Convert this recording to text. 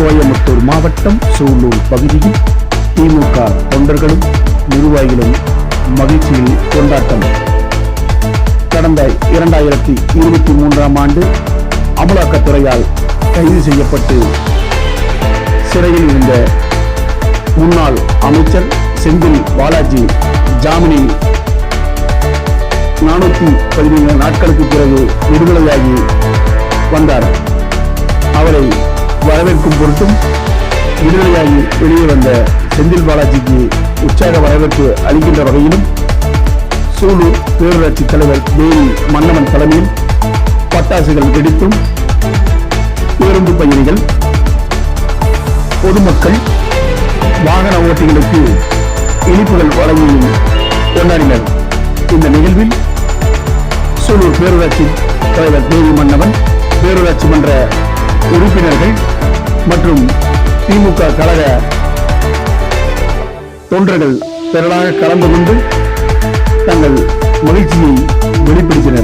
கோயம்புத்தூர் மாவட்டம் சூலூர் பகுதியில் திமுக தொண்டர்களும் நிர்வாகிகளும் மகிழ்ச்சியில் கொண்டாட்டம். கடந்த 2023ஆம் ஆண்டு அமலாக்கத்துறையால் கைது செய்யப்பட்டு சிறையில் இருந்த முன்னாள் அமைச்சர் செந்தில் பாலாஜி ஜாமீனில் 417 நாட்களுக்கு பிறகு விடுதலையாகி வந்தார். அவரை வரவேற்கும் பொருட்டும் விடுதலையாகி வெளியே வந்த செந்தில் பாலாஜிக்கு உற்சாக வரவேற்பு அளிக்கின்ற வகையிலும் சூலூர் பேரூராட்சி தலைவர் தேவி மன்னவன் தலைமையில் பட்டாசுகள் வெடித்தும் பேருந்து பயணிகள், பொதுமக்கள், வாகன ஓட்டிகளுக்கு இனிப்புகள் வழங்கியும் கொண்டாடினர். இந்த நிகழ்வில் சூலூர் பேரூராட்சி தலைவர் தேவி மன்னவன், பேரூராட்சி மன்ற உறுப்பினர்கள் மற்றும் திமுக கழக தொண்டர்கள் திரளாக கலந்து கொண்டு தங்கள் மகிழ்ச்சியை வெளிப்படுத்தினர்.